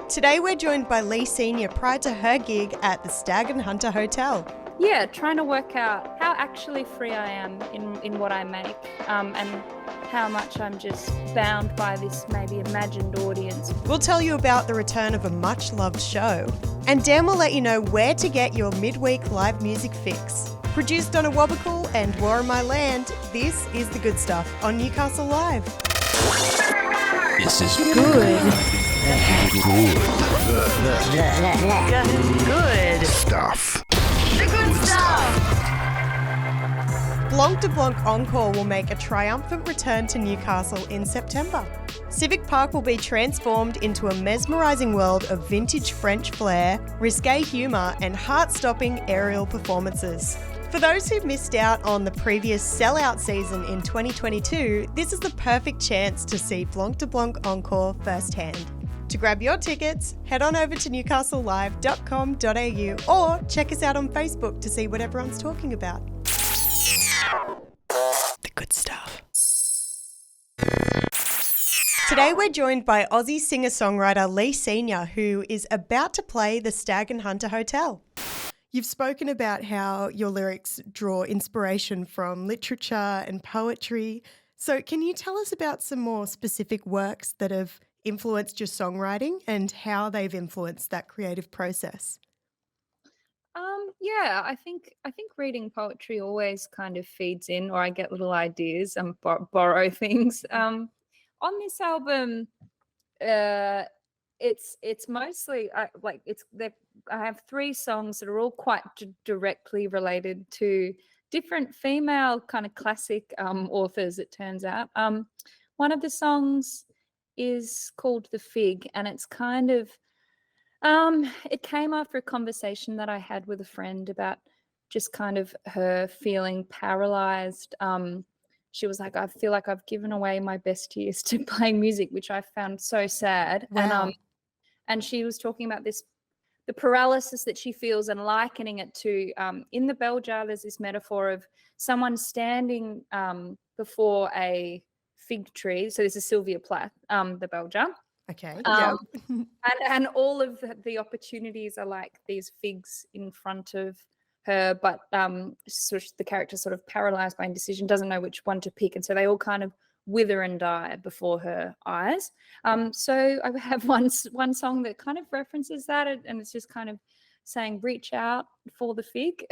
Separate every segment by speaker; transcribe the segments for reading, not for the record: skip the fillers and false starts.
Speaker 1: Today we're joined by Leah Senior prior to her gig at the Stag Hunter Hotel.
Speaker 2: Yeah, trying to work out how actually free I am in what I make, and how much I'm just bound by this maybe imagined audience.
Speaker 1: We'll tell you about the return of a much-loved show. And Dan will let you know where to get your midweek live music fix. Produced on a Wobbuckle and War in My Land, this is The Good Stuff on Newcastle Live.
Speaker 3: This is
Speaker 1: Good.
Speaker 3: good stuff.
Speaker 4: The good stuff.
Speaker 1: Blanc de Blanc Encore will make a triumphant return to Newcastle in September. Civic Park will be transformed into a mesmerising world of vintage French flair, risque humour and heart-stopping aerial performances. For those who've missed out on the previous sellout season in 2022, this is the perfect chance to see Blanc de Blanc Encore firsthand. To grab your tickets, head on over to newcastlelive.com.au or check us out on Facebook to see what everyone's talking about. The good stuff. Today we're joined by Aussie singer-songwriter Leah Senior, who is about to play the Stag Hunter Hotel. You've spoken about how your lyrics draw inspiration from literature and poetry. So can you tell us about some more specific works that have influenced your songwriting and how they've influenced that creative process?
Speaker 2: Yeah, I think reading poetry always kind of feeds in, or I get little ideas and borrow things. On this album, it's mostly I have three songs that are all quite directly related to different female kind of classic authors, it turns out. One of the songs is called The Fig, and it's kind of it came after a conversation that I had with a friend about just kind of her feeling paralyzed. She was like, I feel like I've given away my best years to playing music, which I found so sad.
Speaker 1: Wow.
Speaker 2: And she was talking about the paralysis that she feels and likening it to, in the bell jar, there's this metaphor of someone standing before a fig tree. So this is Sylvia Plath, the bell jar.
Speaker 1: Okay. Yeah.
Speaker 2: And all of the opportunities are like these figs in front of her, but the character sort of paralyzed by indecision, doesn't know which one to pick, and so they all kind of wither and die before her eyes. So I have one song that kind of references that, and it's just kind of saying reach out for the fig.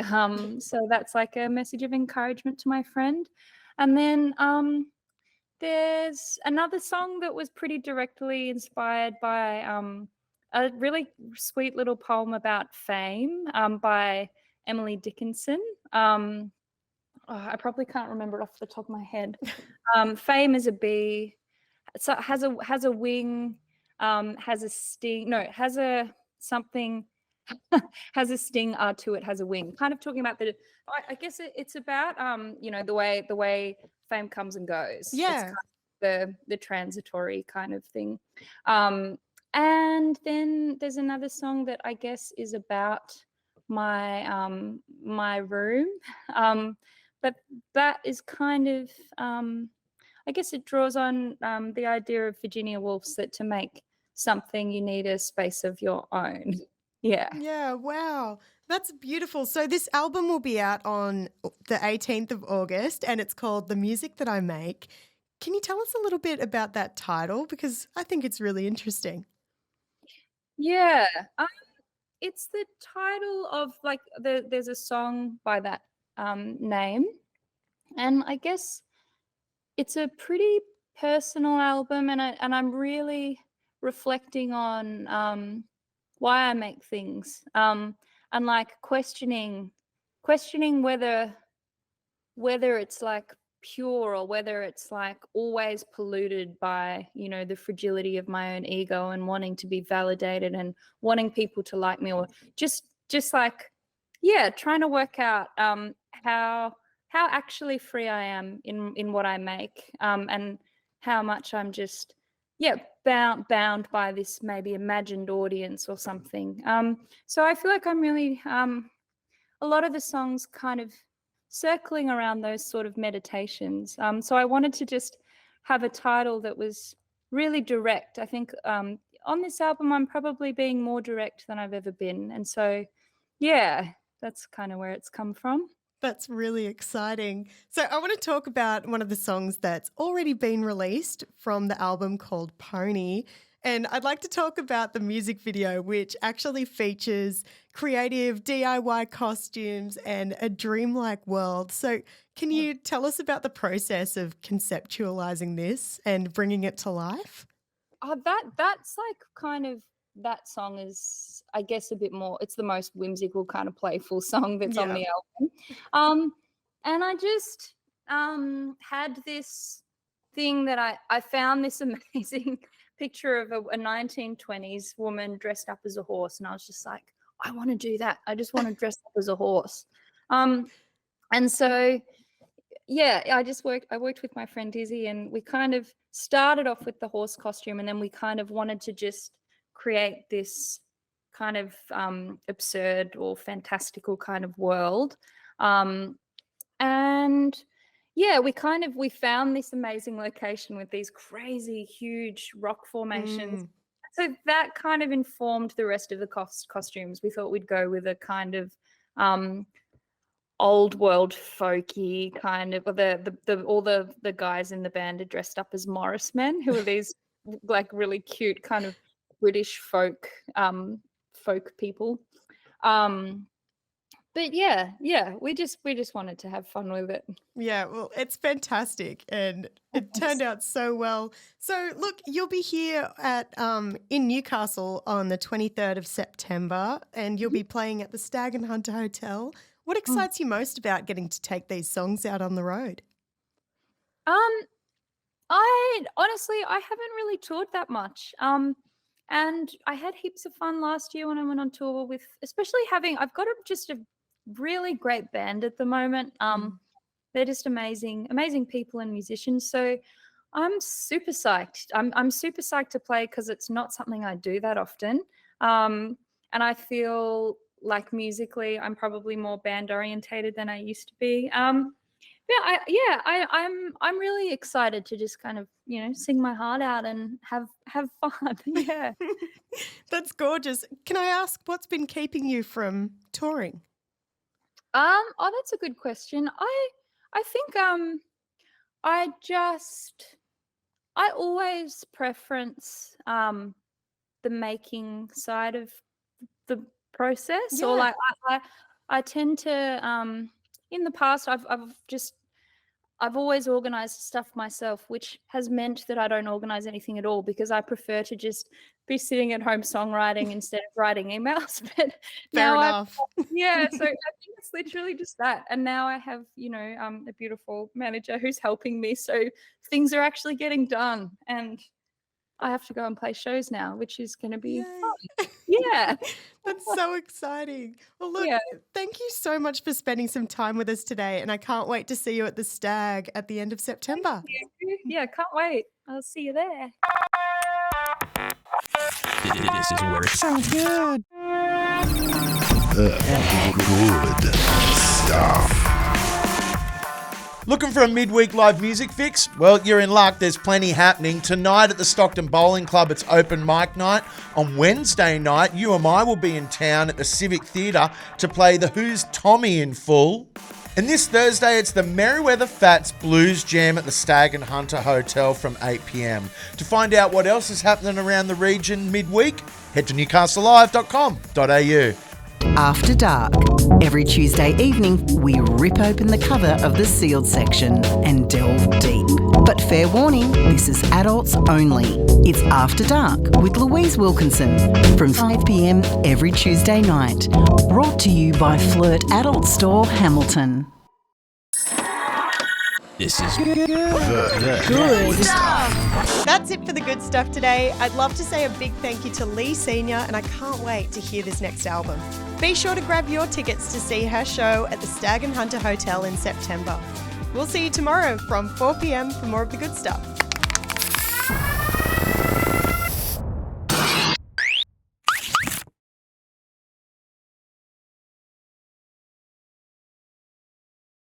Speaker 2: So that's like a message of encouragement to my friend. And then there's another song that was pretty directly inspired by a really sweet little poem about fame by Emily Dickinson. I probably can't remember it off the top of my head. Fame is a bee, so has a wing, has a sting. No, it has a something. Has a sting to it, has a wing. Kind of talking about I guess it's about the way fame comes and goes.
Speaker 1: Yeah.
Speaker 2: It's kind of the transitory kind of thing. And then there's another song that I guess is about my my room. But that is kind of I guess it draws on the idea of Virginia Woolf's that to make something you need a space of your own. Yeah.
Speaker 1: Yeah, wow. That's beautiful. So this album will be out on the 18th of August and it's called The Music That I Make. Can you tell us a little bit about that title? Because I think it's really interesting.
Speaker 2: Yeah. It's the title of there's a song by that name. And I guess it's a pretty personal album, and I'm really reflecting on why I make things, and like questioning whether it's like pure or whether it's like always polluted by the fragility of my own ego and wanting to be validated and wanting people to like me, or just like trying to work out how actually free I am in what I make, and how much I'm just bound by this maybe imagined audience or something. So I feel like I'm really a lot of the songs kind of circling around those sort of meditations. So I wanted to just have a title that was really direct. I think on this album, I'm probably being more direct than I've ever been. And so, yeah, that's kind of where it's come from.
Speaker 1: That's really exciting. So I want to talk about one of the songs that's already been released from the album called Pony. And I'd like to talk about the music video, which actually features creative DIY costumes and a dreamlike world. So can you tell us about the process of conceptualizing this and bringing it to life?
Speaker 2: That's like kind of, that song is, I guess, a bit more, it's the most whimsical kind of playful song that's on the album. And I just had this thing that I found this amazing picture of a 1920s woman dressed up as a horse, and I was just like, I want to do that. I just want to dress up as a horse. And so I worked with my friend Izzy, and we kind of started off with the horse costume, and then we kind of wanted to just create this kind of absurd or fantastical kind of world. And yeah, we found this amazing location with these crazy huge rock formations. So that kind of informed the rest of the costumes. We thought we'd go with a kind of old world folky kind of, all the guys in the band are dressed up as Morris men, who are these like really cute kind of British folk people. But yeah, we just wanted to have fun with it.
Speaker 1: Yeah, well, it's fantastic, and it turned out so well. So look, you'll be here at in Newcastle on the 23rd of September, and you'll be playing at the Stag Hunter Hotel. What excites you most about getting to take these songs out on the road?
Speaker 2: I honestly haven't really toured that much. And I had heaps of fun last year when I went on tour with, especially I've got just a really great band at the moment. They're just amazing people and musicians. So I'm super psyched. I'm super psyched to play because it's not something I do that often. And I feel like musically I'm probably more band orientated than I used to be. I'm really excited to just kind of, sing my heart out and have fun. Yeah.
Speaker 1: That's gorgeous. Can I ask what's been keeping you from touring?
Speaker 2: That's a good question. I think I always preference the making side of the process, or like I tend to in the past I've always organized stuff myself, which has meant that I don't organize anything at all because I prefer to just be sitting at home songwriting instead of writing emails. But
Speaker 1: Fair enough.
Speaker 2: So I think it's literally just that. And now I have, a beautiful manager who's helping me. So things are actually getting done. And I have to go and play shows now, which is going to be fun. Yeah.
Speaker 1: That's so exciting. Well, look, thank you so much for spending some time with us today. And I can't wait to see you at the Stag at the end of September.
Speaker 2: Yeah, can't wait. I'll see you there.
Speaker 3: This is where it
Speaker 1: Sounds good.
Speaker 3: Good stuff.
Speaker 5: Looking for a midweek live music fix? Well, you're in luck. There's plenty happening. Tonight at the Stockton Bowling Club, it's open mic night. On Wednesday night, you and I will be in town at the Civic Theatre to play The Who's Tommy in full. And this Thursday, it's the Merriweather Fats Blues Jam at the Stag and Hunter Hotel from 8 p.m. To find out what else is happening around the region midweek, head to newcastlelive.com.au.
Speaker 6: After Dark. Every Tuesday evening, we rip open the cover of the sealed section and delve deep. But fair warning, this is adults only. It's After Dark with Louise Wilkinson from 5 p.m. every Tuesday night. Brought to you by Flirt Adult Store, Hamilton.
Speaker 3: This is
Speaker 4: Good stuff.
Speaker 1: That's it for the good stuff today. I'd love to say a big thank you to Leah Senior, and I can't wait to hear this next album. Be sure to grab your tickets to see her show at the Stag and Hunter Hotel in September. We'll see you tomorrow from 4 p.m. for more of the good stuff.